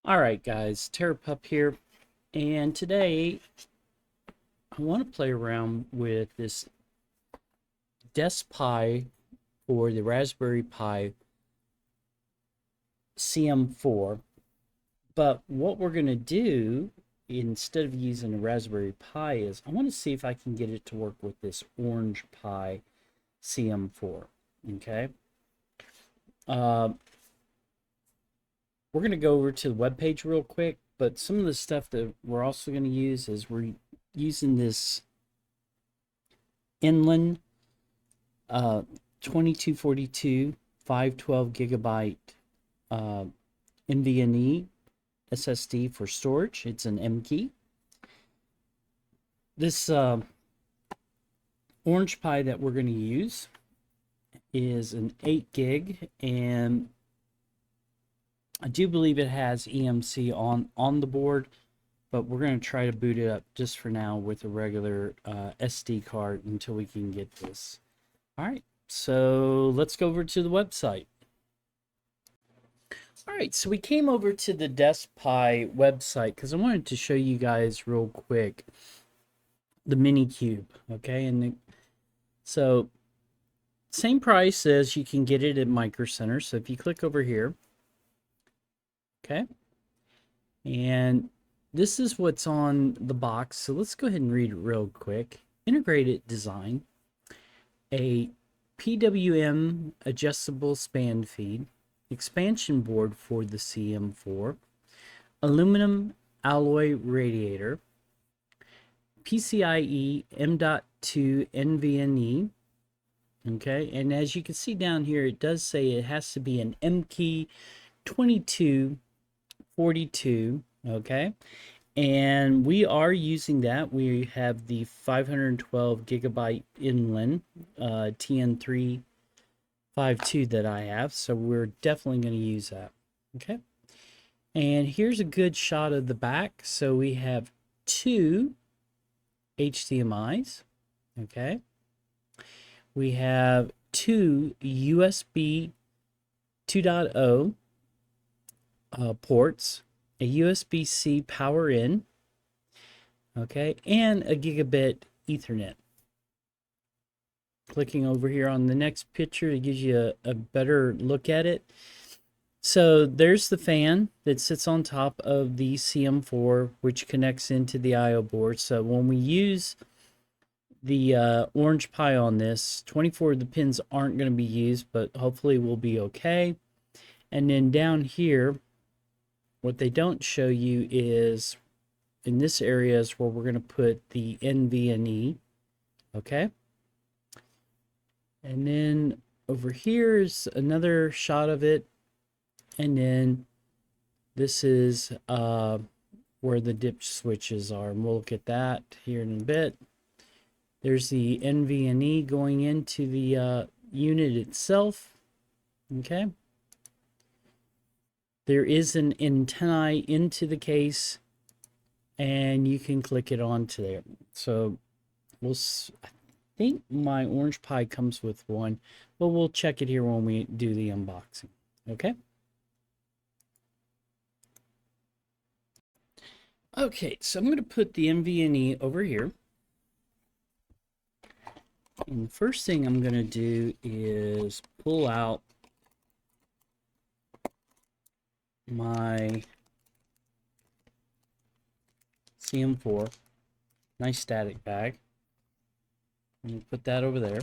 Alright guys, TerrorPUP here, and today I want to play around with this DeskPi or the Raspberry Pi CM4. But what we're going to do, instead of using a Raspberry Pi, is I want to see if I can get it to work with this OrangePi CM4. Okay? Uh, we're going to go over to the web page real quick, but some of the stuff that we're also going to use is we're using this inland 2242 512 gigabyte NVMe SSD for storage. It's an M key. This OrangePi that we're going to use is an 8 gig, and I do believe it has eMMC on the board, but we're going to try to boot it up just for now with a regular SD card until we can get this. All right, so let's go over to the website. All right, so we came over to the DeskPi website because I wanted to show you guys real quick the mini cube, okay? So same price as you can get it at Microcenter. So if you click over here, okay, and this is what's on the box. So let's go ahead and read it real quick. Integrated design, a PWM adjustable span feed, expansion board for the CM4, aluminum alloy radiator, PCIe M.2 NVMe. Okay, and as you can see down here, it does say it has to be an M key 2242. Okay, and we are using that. We have the 512 gigabyte inland TN352 that I have, so we're definitely going to use that. Okay, and here's a good shot of the back. So we have two HDMIs. Okay, we have two USB 2.0 ports, a USB-C power in, okay, and a gigabit Ethernet. Clicking over here on the next picture, it gives you a better look at it. So there's the fan that sits on top of the CM4, which connects into the I/O board. So when we use the OrangePi on this, 24 of the pins aren't going to be used, but hopefully we'll be okay. And then down here, what they don't show you is in this area is where we're going to put the NVMe. Okay. And then over here is another shot of it. And then this is where the dip switches are. And we'll look at that here in a bit. There's the NVMe going into the unit itself. Okay. There is an antenna into the case, and you can click it onto there. So I think my OrangePi comes with one, but we'll check it here when we do the unboxing. Okay. Okay, so I'm going to put the NVMe over here. And the first thing I'm going to do is pull out my CM4, nice static bag. And put that over there.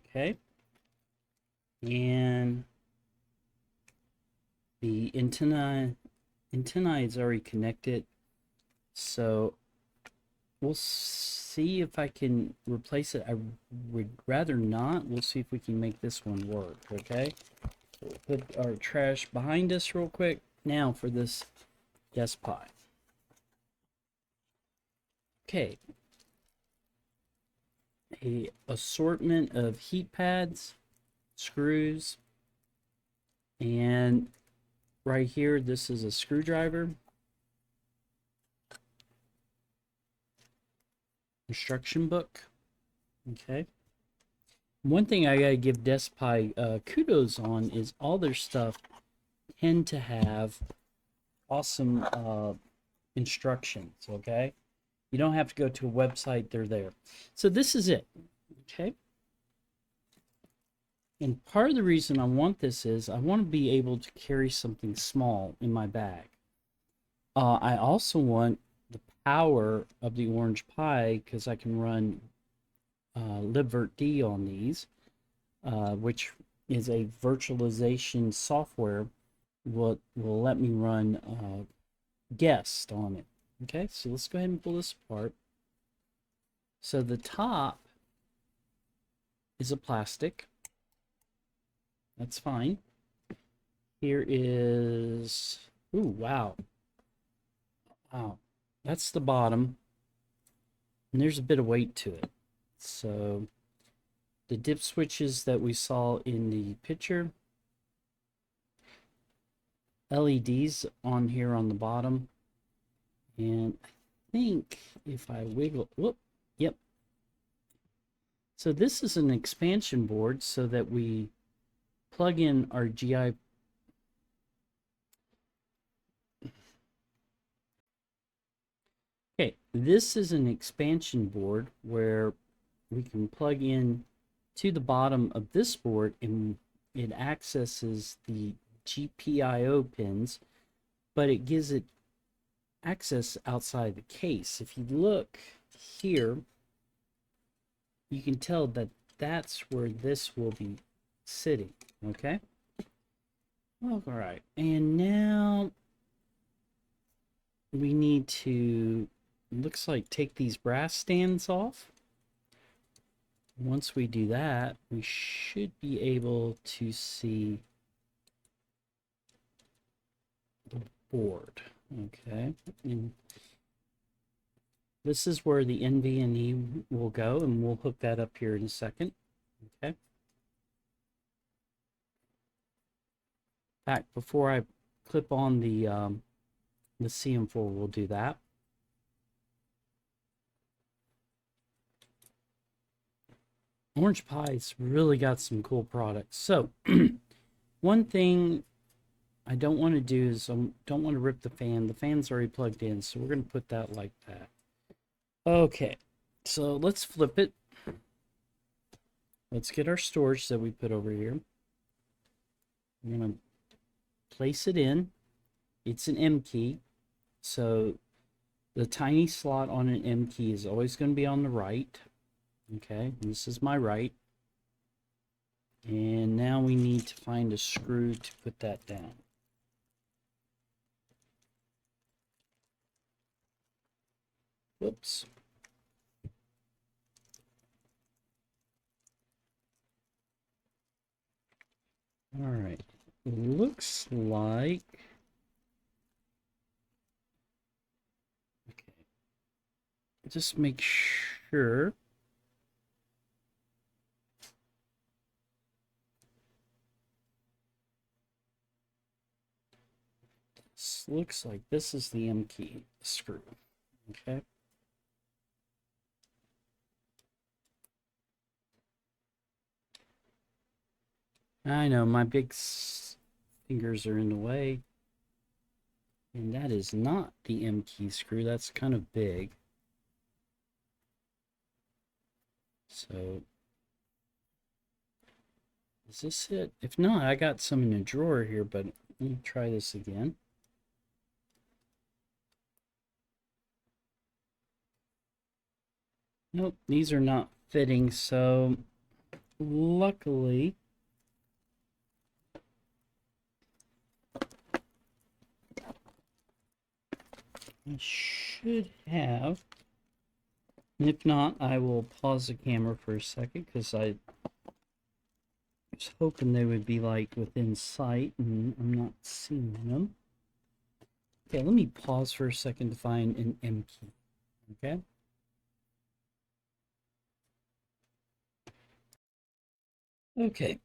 Okay. And the antenna is already connected. So we'll see if I can replace it. I would rather not. We'll see if we can make this one work. Okay. So we'll put our trash behind us real quick. Now for this DeskPi. Okay. A assortment of heat pads, screws, and right here, this is a screwdriver. Instruction book. Okay. one thing I gotta give DeskPi kudos on is all their stuff tend to have awesome instructions, okay? You don't have to go to a website, they're there. So this is it, okay? And part of the reason I want this is I want to be able to carry something small in my bag. I also want the power of the OrangePi because I can run libvirtd on these, which is a virtualization software will let me run guest on it. Okay, so let's go ahead and pull this apart. So the top is a plastic. That's fine. Here is, ooh, wow. Wow, that's the bottom. And there's a bit of weight to it. So the dip switches that we saw in the picture, LEDs on here on the bottom. And I think if I wiggle, whoop, yep. So this is an expansion board so that we plug in our GI. Okay, this is an expansion board where we can plug in to the bottom of this board and it accesses the GPIO pins, but it gives it access outside the case. If you look here, you can tell that that's where this will be sitting, okay? All right, and now we need to, looks like, take these brass stands off. Once we do that, we should be able to see the board, okay? And this is where the NVMe will go, and we'll hook that up here in a second, okay? In fact, before I clip on the CM4, we'll do that. OrangePi's really got some cool products. So, one thing I don't want to do is I don't want to rip the fan. The fan's already plugged in, so we're going to put that like that. Okay, so let's flip it. Let's get our storage that we put over here. I'm going to place it in. It's an M key, so the tiny slot on an M key is always going to be on the right. Okay, this is my right. And now we need to find a screw to put that down. Whoops. All right, looks like, okay, just make sure. This looks like this is the M key screw, okay? I know my big fingers are in the way. And that is not the M key screw. That's kind of big. So, is this it? If not, I got some in a drawer here, but let me try this again. Nope, these are not fitting, so luckily I should have. If not, I will pause the camera for a second because I was hoping they would be like within sight and I'm not seeing them. Okay, let me pause for a second to find an M key. Okay. Okay.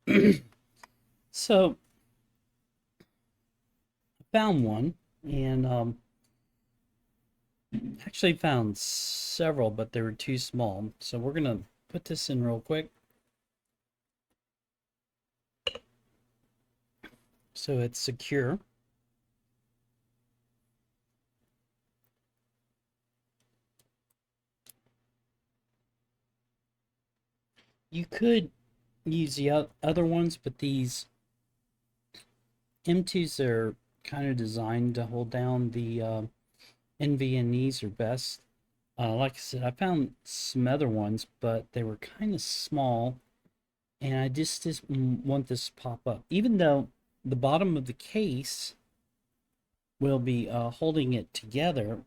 So I found one and actually found several, but they were too small. So we're gonna put this in real quick. so it's secure. You could use the other ones, but these M2s are kind of designed to hold down the NVMe's are best. Like I said, I found some other ones, but they were kind of small, and I just didn't want this to pop up. Even though the bottom of the case will be holding it together,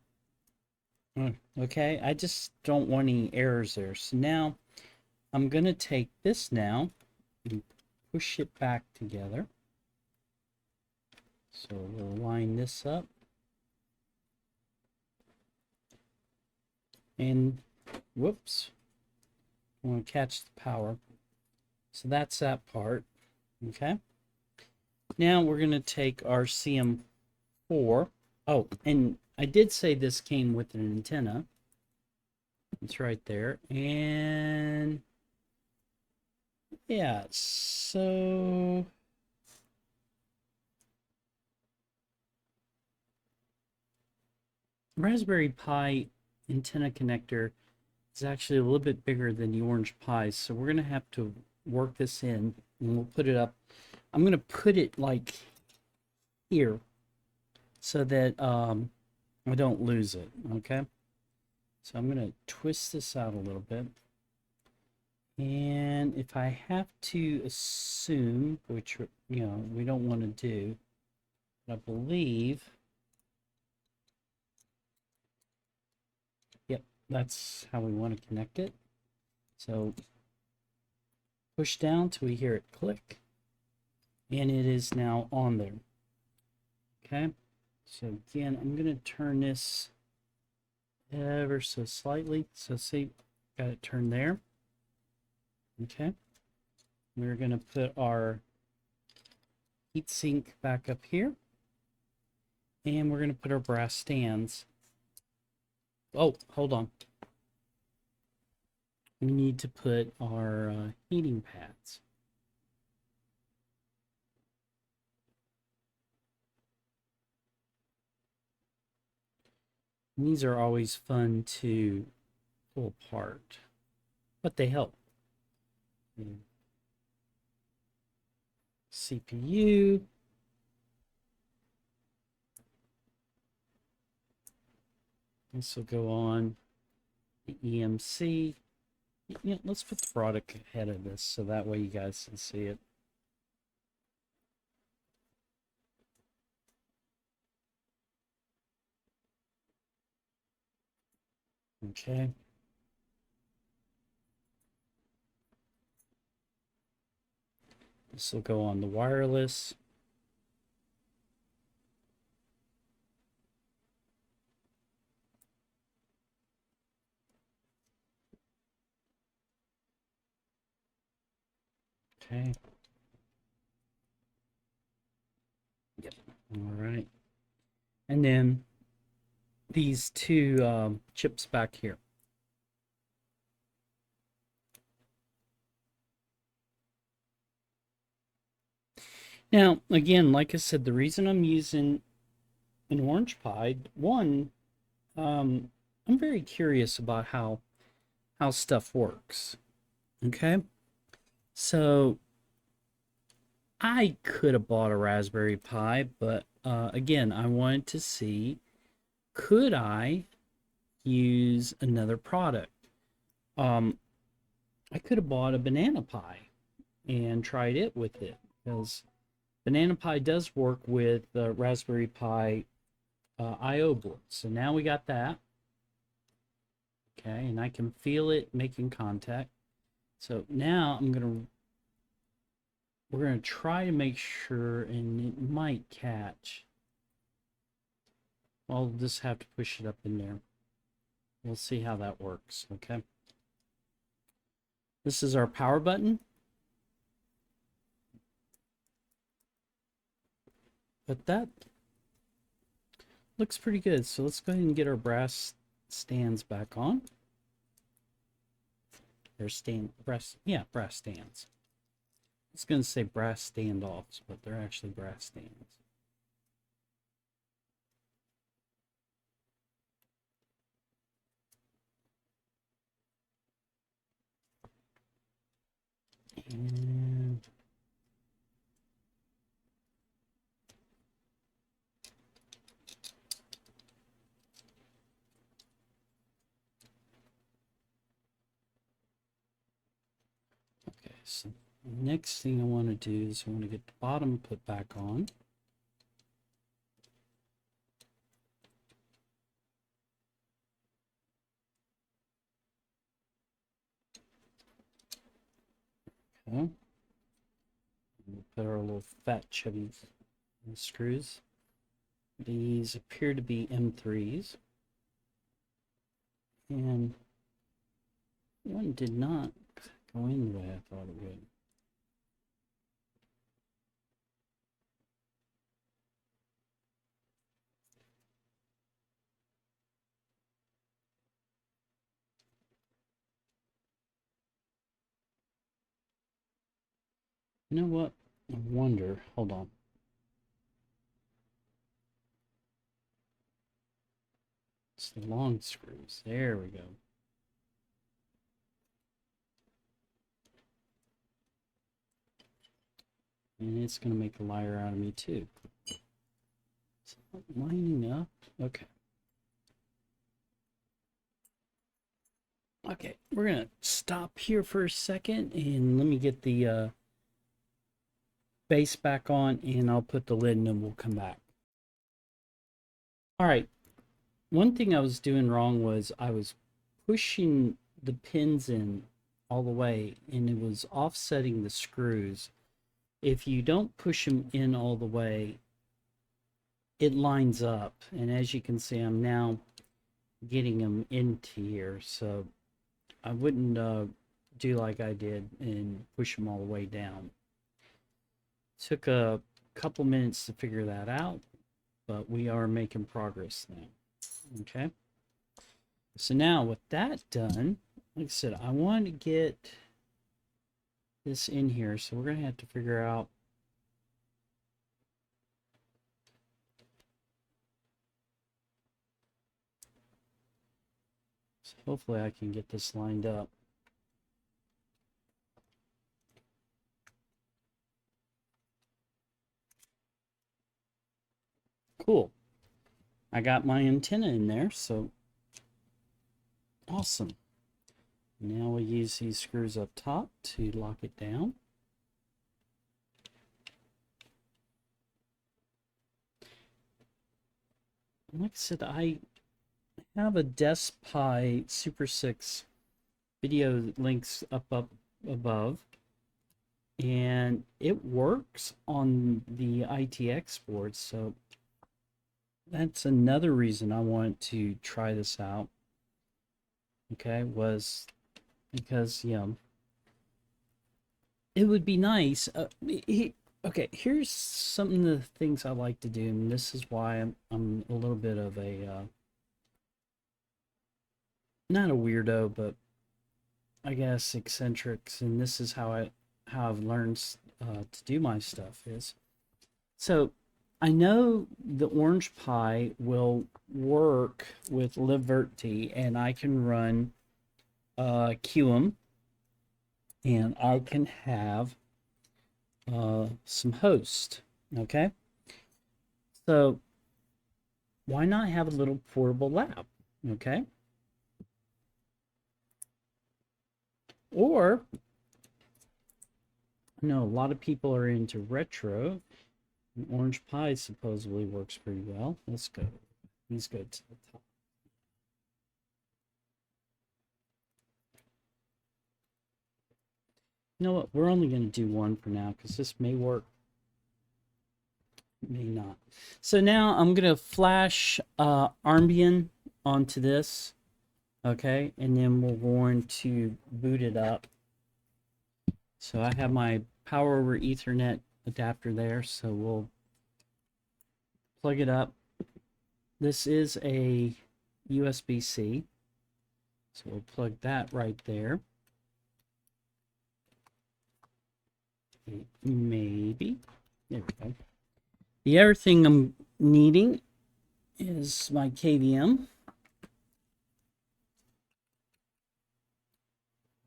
okay, I just don't want any errors there. So now I'm going to take this now and push it back together. So we'll line this up. And whoops, I want to catch the power. So that's that part. Okay. Now we're going to take our CM4. Oh, and I did say this came with an antenna. It's right there. And yeah, so Raspberry Pi antenna connector is actually a little bit bigger than the OrangePi, so we're going to have to work this in, and we'll put it up. I'm going to put it like here so that I don't lose it, okay? So I'm going to twist this out a little bit. And if I have to assume, which, you know, we don't want to do, I believe, yep, that's how we want to connect it. So push down till we hear it click, and it is now on there. Okay, so again, I'm going to turn this ever so slightly. So see, got it turned there. Okay, we're going to put our heatsink back up here, and we're going to put our brass stands. Oh, hold on. We need to put our heating pads. And these are always fun to pull apart, but they help. CPU. This will go on the eMMC. Yeah, let's put the product ahead of this so that way you guys can see it. Okay. This will go on the wireless. Okay. Yep. All right. And then these two chips back here. Now, again, like I said, the reason I'm using an OrangePi, one, I'm very curious about how stuff works. Okay, so I could have bought a Raspberry Pi, but again, I wanted to see, could I use another product? I could have bought a Banana Pi and tried it with it, because Banana Pi does work with the Raspberry Pi I/O board. So now we got that. Okay, and I can feel it making contact. So now we're gonna try to make sure, and it might catch. I'll just have to push it up in there. We'll see how that works, okay? This is our power button. But that looks pretty good. So let's go ahead and get our brass stands back on. They're brass stands. was going to say brass standoffs, but they're actually brass stands. And okay, so next thing I want to do is I want to get the bottom put back on. Okay. We'll put our little fat chubby screws. These appear to be M3s. And one did not go in the way I thought it would. You know what? I wonder. Hold on. It's the long screws. There we go. And it's going to make a liar out of me too. It's not lining up. Okay. Okay, we're going to stop here for a second and let me get the base back on, and I'll put the lid and then we'll come back. All right. One thing I was doing wrong was I was pushing the pins in all the way and it was offsetting the screws. If you don't push them in all the way, it lines up. And as you can see, I'm now getting them into here. So I wouldn't do like I did and push them all the way down. Took a couple minutes to figure that out, but we are making progress now. Okay. So now with that done, like I said, I want to get this in here. So we're going to have to figure out so hopefully I can get this lined up. Cool. I got my antenna in there, so awesome. Now we'll use these screws up top to lock it down. Like I said, I have a DeskPi Super 6 video links up above, and it works on the ITX board, so that's another reason I wanted to try this out. Okay, was because, you know, it would be nice. Okay, here's some of the things I like to do, and this is why I'm a little bit of a not a weirdo, but I guess eccentrics, and this is how I've learned to do my stuff is. So I know the OrangePi will work with libvirt, and I can run QM, and I can have some host. Okay, so why not have a little portable lab? Okay, or I know a lot of people are into retro. OrangePi supposedly works pretty well. Let's go. Let's go to the top. You know what? We're only going to do one for now because this may work, may not. So now I'm going to flash Armbian onto this. Okay, and then we're going to boot it up. So I have my power over Ethernet adapter there, so we'll plug it up. This is a USB-C, so we'll plug that right there. Maybe. There we go. The other thing I'm needing is my KVM.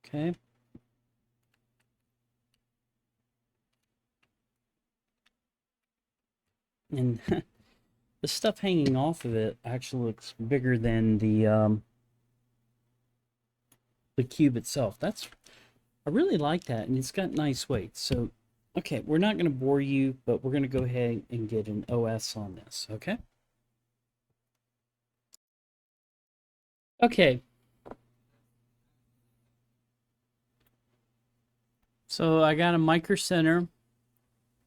Okay. And the stuff hanging off of it actually looks bigger than the cube itself. I really like that, and it's got nice weight. So, okay, we're not going to bore you, but we're going to go ahead and get an OS on this, okay? Okay. So I got a Microcenter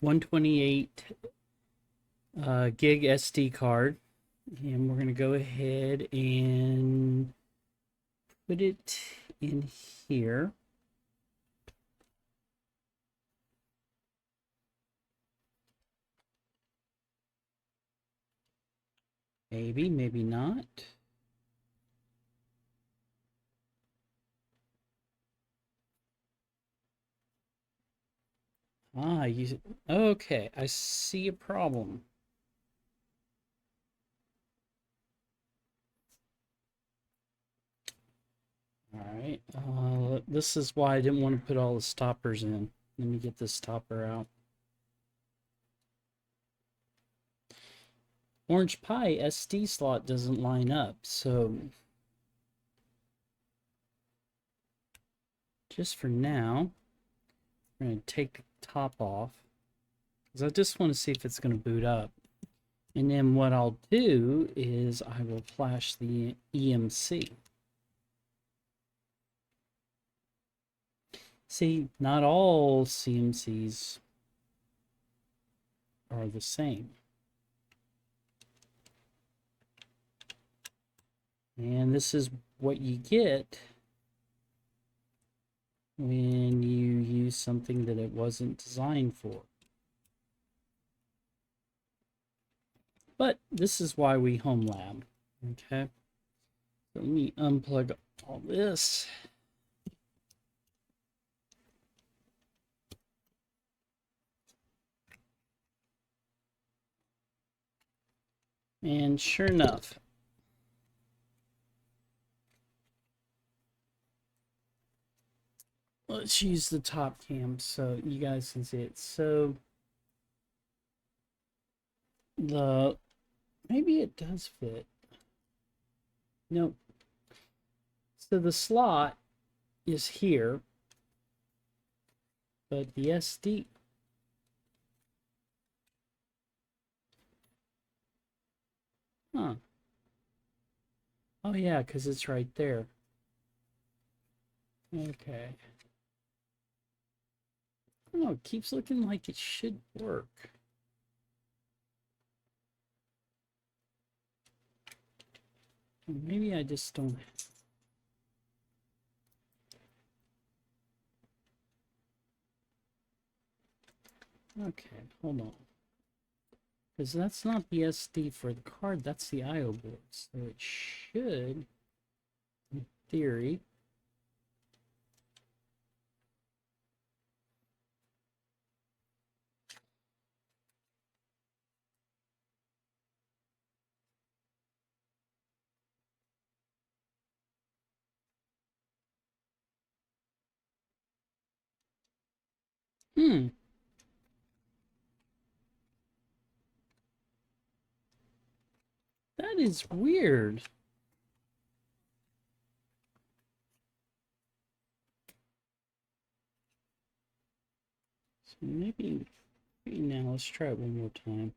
128 gig SD card, and we're going to go ahead and put it in here. Maybe, maybe not. Ah, okay, I see a problem. All right, this is why I didn't want to put all the stoppers in. Let me get this stopper out. OrangePi SD slot doesn't line up, so just for now, we're going to take the top off because I just want to see if it's going to boot up. And then what I'll do is I will flash the eMMC. See, not all CMCs are the same. And this is what you get when you use something that it wasn't designed for. But this is why we home lab. Okay. So let me unplug all this. And sure enough, let's use the top cam so you guys can see it. So maybe it does fit. Nope. So the slot is here, but the SD. Huh. Oh yeah, because it's right there. Okay. Oh, it keeps looking like it should work. Maybe I just don't. Okay, hold on. Because that's not the SD for the card, that's the IO board. So it should, in theory, that is weird. So maybe now let's try it one more time.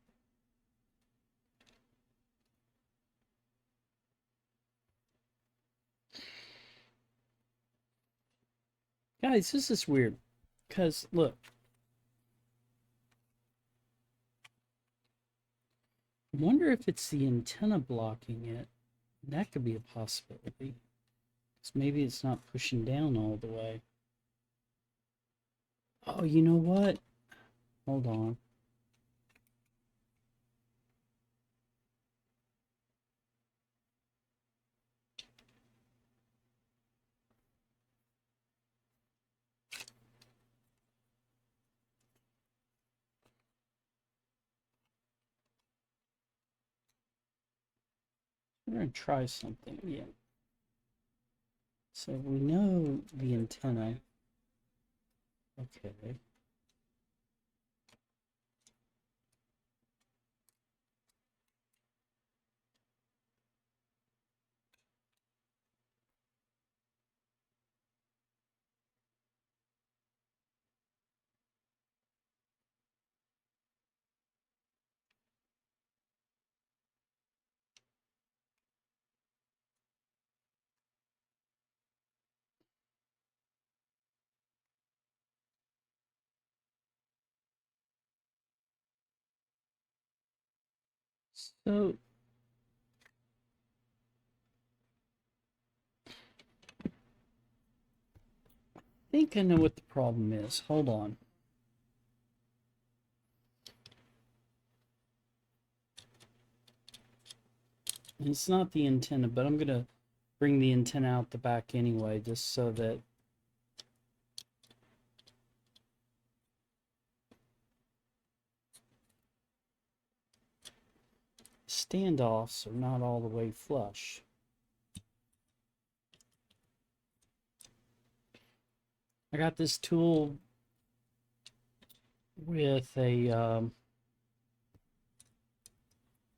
Guys, this is weird. Because, look. I wonder if it's the antenna blocking it. That could be a possibility. So maybe it's not pushing down all the way. Oh, you know what? Hold on. We're going to try something again. So we know the antenna. Okay. So I think I know what the problem is. Hold on. It's not the antenna, but I'm going to bring the antenna out the back anyway, just so that standoffs are not all the way flush. I got this tool with a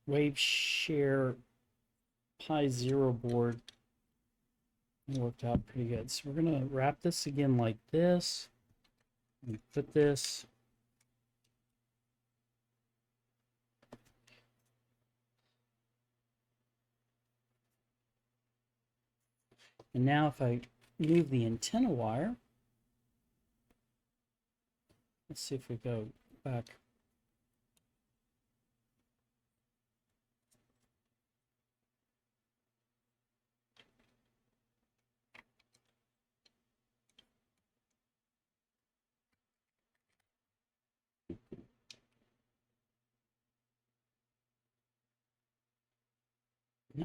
WaveShare Pi Zero board. It worked out pretty good. So we're going to wrap this again like this. And put this. And now if I move the antenna wire, let's see if we go back.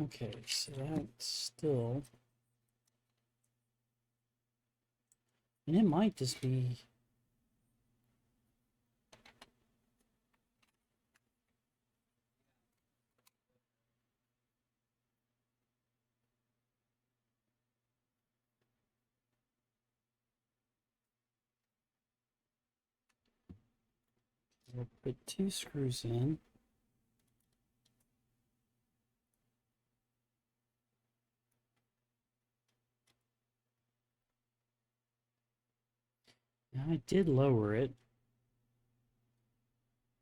Okay, so that's still, and it might just be, we'll put 2 screws in. Now I did lower it,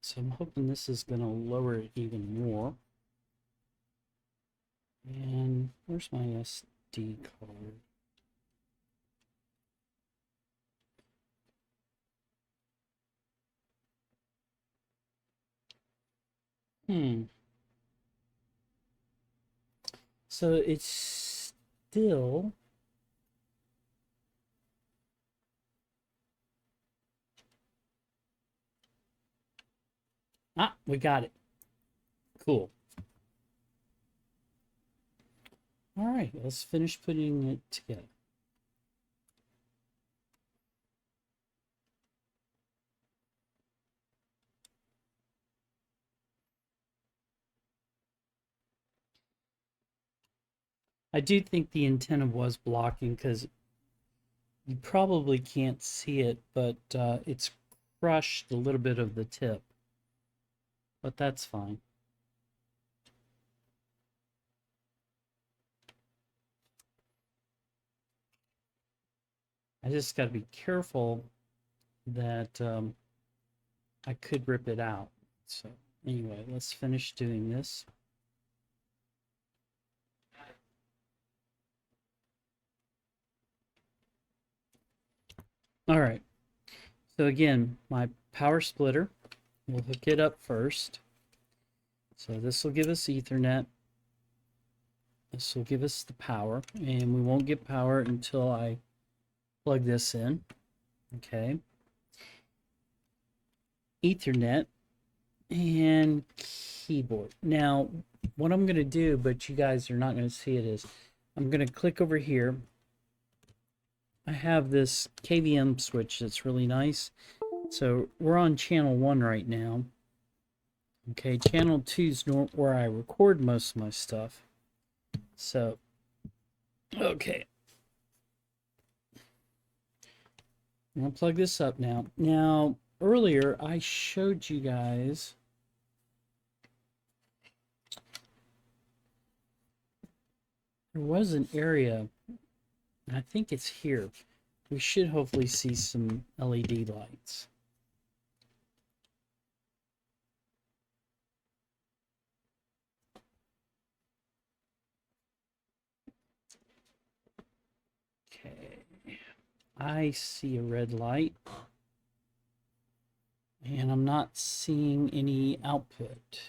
so I'm hoping this is going to lower it even more. And where's my SD card? So it's still, we got it. Cool. All right, let's finish putting it together. I do think the antenna was blocking because you probably can't see it, but it's crushed a little bit of the tip. But that's fine. I just got to be careful that I could rip it out. So anyway, let's finish doing this. All right. So again, my power splitter, we'll hook it up first. So this will give us Ethernet. This will give us the power, and we won't get power until I plug this in. Okay. Ethernet and keyboard. Now, what I'm going to do, but you guys are not going to see it, is I'm going to click over here. I have this KVM switch that's really nice. So we're on channel 1 right now. Okay, channel 2 is where I record most of my stuff. So, okay. I'm going to plug this up now. Now, earlier I showed you guys there was an area, and I think it's here. We should hopefully see some LED lights. Okay. I see a red light. And I'm not seeing any output.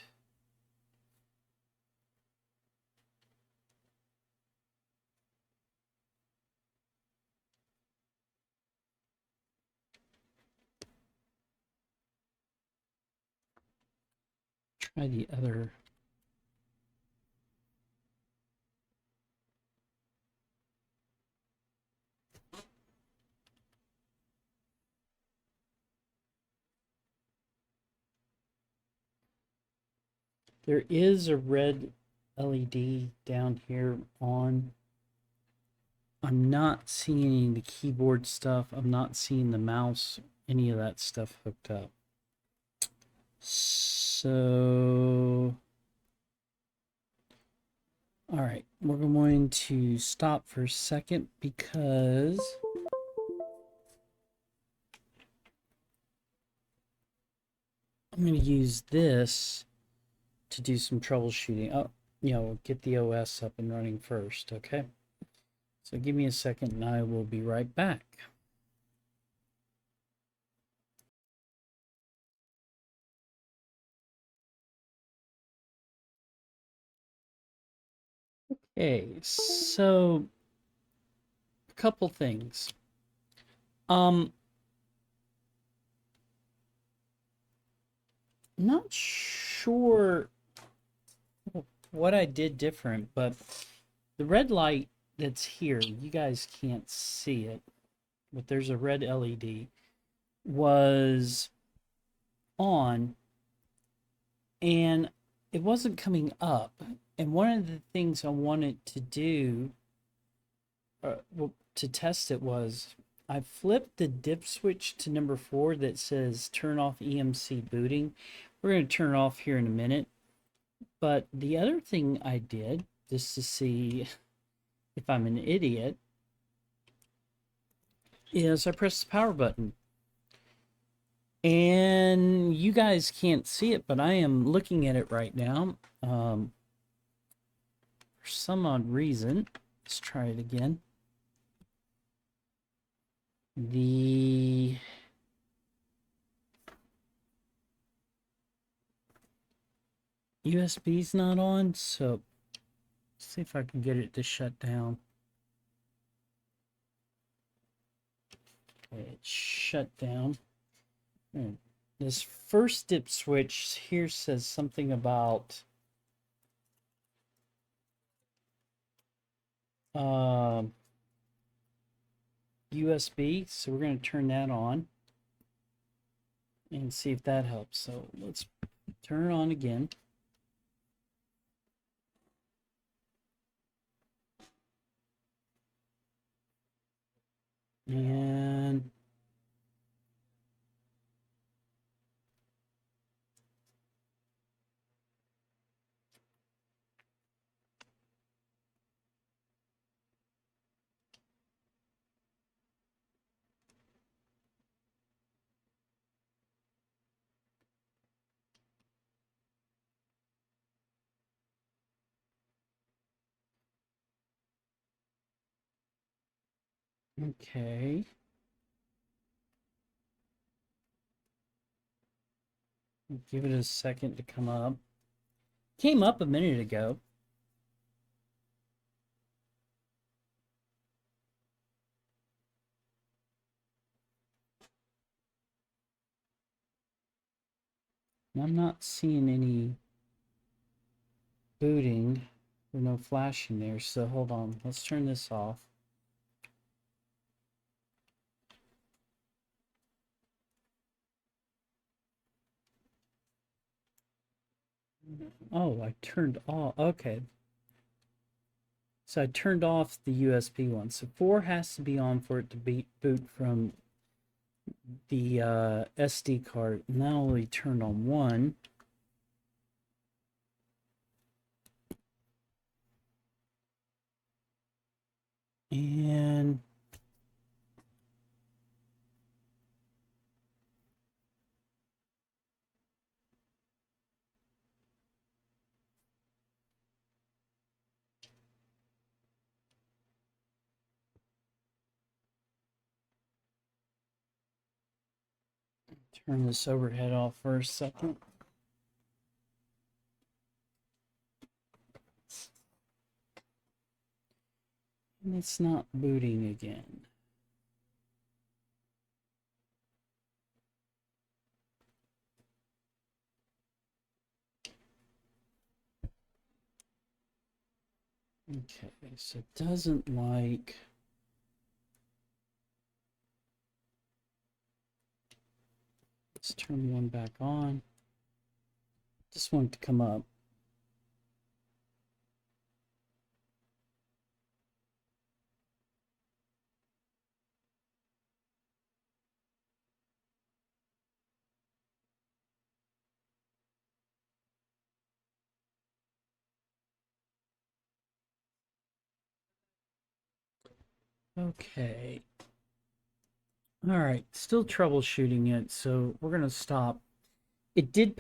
Try the other. There is a red LED down here on. I'm not seeing any of the keyboard stuff. I'm not seeing the mouse, any of that stuff hooked up. So, all right, we're going to stop for a second because I'm going to use this to do some troubleshooting. Oh, get the OS up and running first, okay? So give me a second and I will be right back. Okay, so a couple things. Not sure what I did different, but the red light that's here, you guys can't see it, but there's a red LED, was on and it wasn't coming up. And one of the things I wanted to do to test it was I flipped the dip switch to number 4 that says turn off eMMC booting. We're going to turn it off here in a minute. But the other thing I did, just to see if I'm an idiot, is I pressed the power button. And you guys can't see it, but I am looking at it right now. For some odd reason, let's try it again. The USB's not on, so let's see if I can get it to shut down. Okay, it's shut down. This first dip switch here says something about USB, so we're going to turn that on and see if that helps. So let's turn it on again. And okay. Give it a second to come up. Came up a minute ago. I'm not seeing any booting or no flashing there, so hold on. Let's turn this off. Oh, I turned off. Okay. So I turned off the USB one. So 4 has to be on for it to boot from the SD card. Now we turn on 1. And turn this overhead off for a second. And it's not booting again. Okay, so it doesn't like... Let's turn 1 back on. Just want it to come up. Okay. All right, still troubleshooting it, so we're gonna stop. It did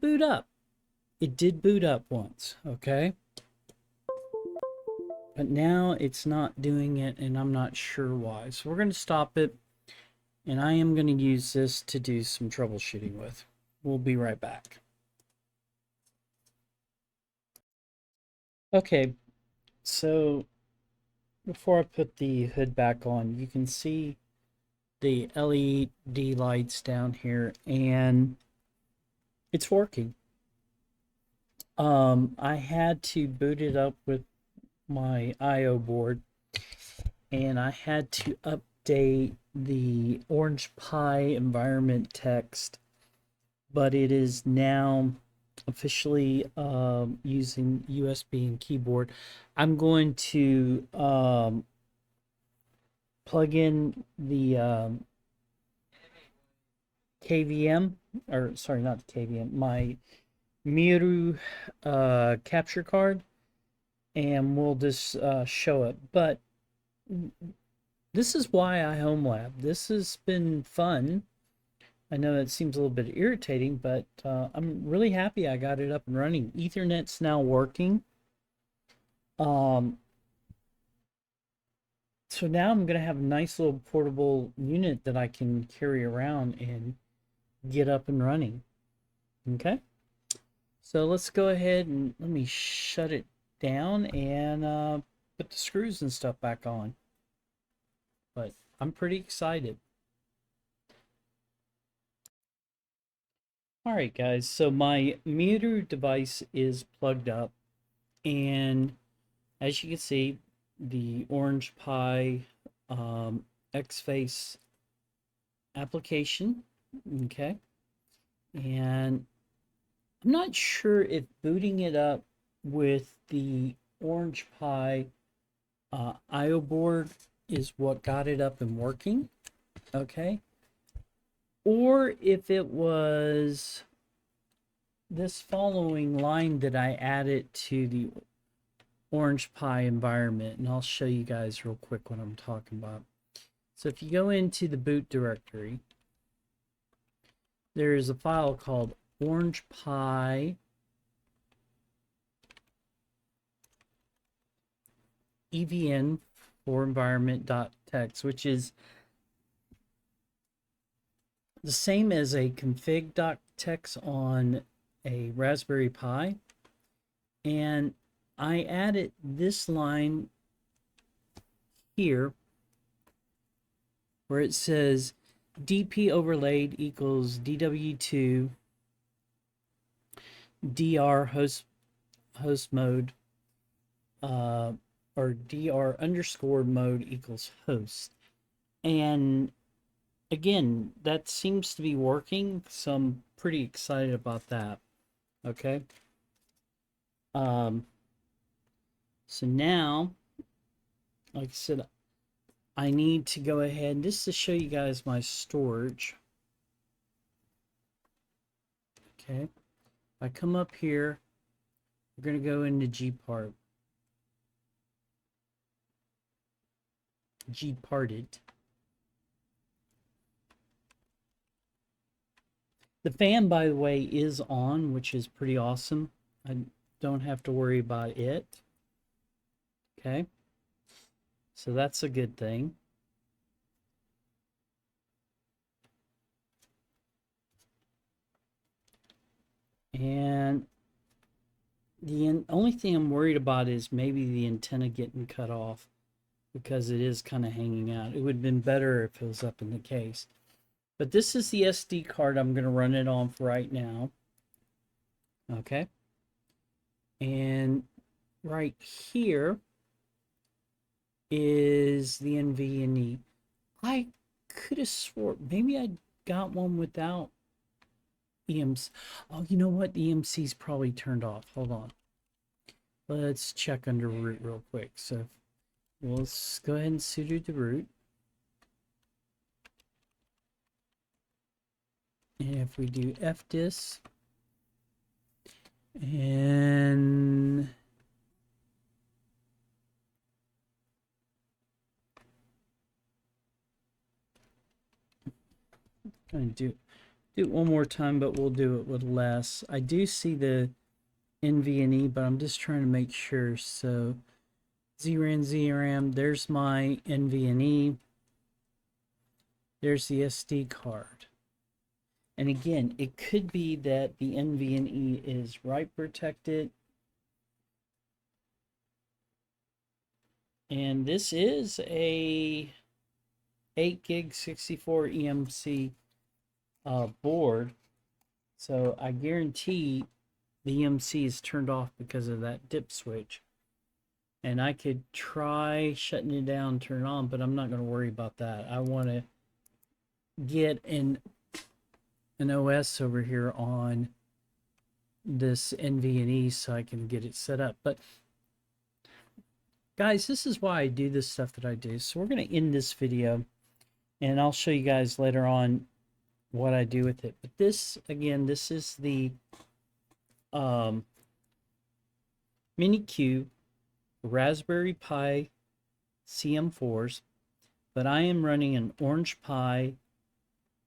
boot up. It did boot up once, okay? But now it's not doing it, and I'm not sure why. So we're gonna stop it, and I am gonna use this to do some troubleshooting with. We'll be right back. Okay, so before I put the hood back on, you can see the LED lights down here, and it's working. I had to boot it up with my IO board, and I had to update the OrangePi environment text, but it is now officially using USB and keyboard. I'm going to plug in the KVM, or sorry, not the KVM, my Miru capture card, and we'll just show it. But this is why I home lab. This has been fun. I know it seems a little bit irritating, but I'm really happy I got it up and running. Ethernet's now working. So now I'm going to have a nice little portable unit that I can carry around and get up and running. Okay. So let's go ahead and let me shut it down and put the screws and stuff back on. But I'm pretty excited. All right, guys. So my Miru device is plugged up, and as you can see, the OrangePi X-Face application. Okay. And I'm not sure if booting it up with the OrangePi IO board is what got it up and working. Okay. Or if it was this following line that I added to the OrangePi environment, and I'll show you guys real quick what I'm talking about. So if you go into the boot directory, there is a file called OrangePi evn for environment.txt, which is the same as a config.txt on a Raspberry Pi. And I added this line here where it says dp overlaid equals dw2 dr host mode or dr underscore mode equals host. And again, that seems to be working, so I'm pretty excited about that. Okay. So now, like I said, I need to go ahead, just to show you guys my storage. Okay, I come up here, we're going to go into Gparted. The fan, by the way, is on, which is pretty awesome. I don't have to worry about it. Okay, so that's a good thing. And the only thing I'm worried about is maybe the antenna getting cut off, because it is kind of hanging out. It would have been better if it was up in the case. But this is the SD card I'm going to run it on for right now. Okay. And right here is the NVMe. I could have swore maybe I got one without eMMC. Oh, you know what? The eMMC is probably turned off. Hold on. Let's check under root real quick. So we'll go ahead and sudo the root. And if we do fdisk and going to do it one more time, but we'll do it with less. I do see the NVMe, but I'm just trying to make sure. So ZRAM, there's my NVMe. There's the SD card. And again, it could be that the NVMe is write protected. And this is a 8 gig 64 eMMC board. So I guarantee the eMMC is turned off because of that dip switch. And I could try shutting it down, turn it on, but I'm not going to worry about that. I want to get an OS over here on this NVMe so I can get it set up. But guys, this is why I do this stuff that I do. So we're going to end this video, and I'll show you guys later on what I do with it. But this, again, this is the Minikube Raspberry Pi CM4s, but I am running an OrangePi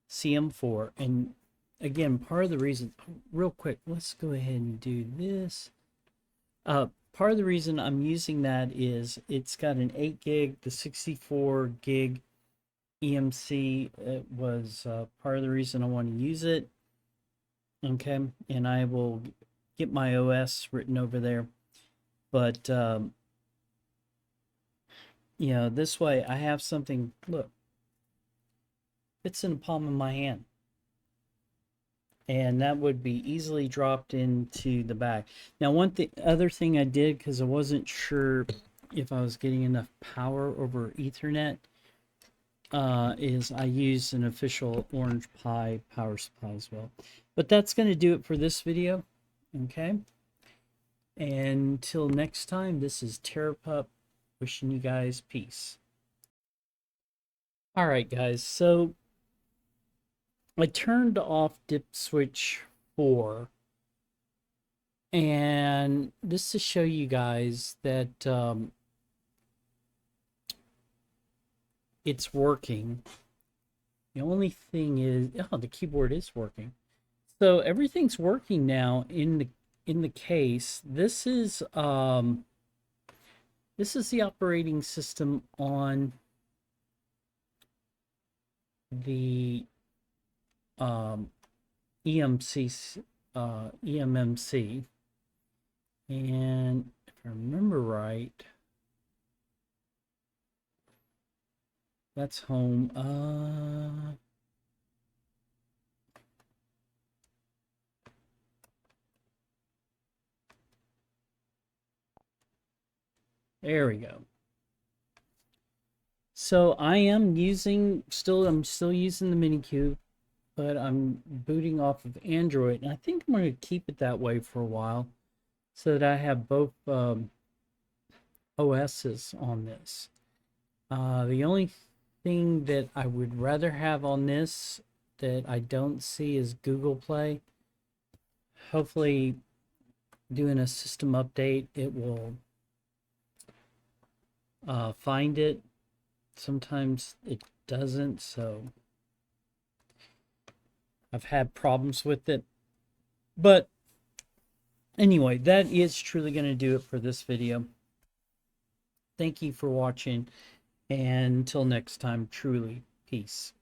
CM4. And again, part of the reason, real quick, let's go ahead and do this. Part of the reason I'm using that is it's got an 8 gig, the 64 gig eMMC. It was part of the reason I want to use it. Okay, and I will get my OS written over there. But you know, this way I have something, look, it's in the palm of my hand. And that would be easily dropped into the back. Now, other thing I did, because I wasn't sure if I was getting enough power over Ethernet, is I used an official OrangePi power supply as well. But that's going to do it for this video. Okay. And until next time, this is TerrorPUP wishing you guys peace. All right, guys. So I turned off dip switch 4, and just to show you guys that it's working. The only thing is, oh, the keyboard is working. So everything's working now in the case. This is the operating system on the eMMC, and if I remember right, that's home. There we go. So I am using I'm still using the Minikube, but I'm booting off of Android, and I think I'm going to keep it that way for a while, so that I have both OSs on this. The only thing that I would rather have on this that I don't see is Google Play. Hopefully, doing a system update, it will find it. Sometimes it doesn't, so I've had problems with it. But anyway, that is truly going to do it for this video. Thank you for watching, and until next time, truly, peace.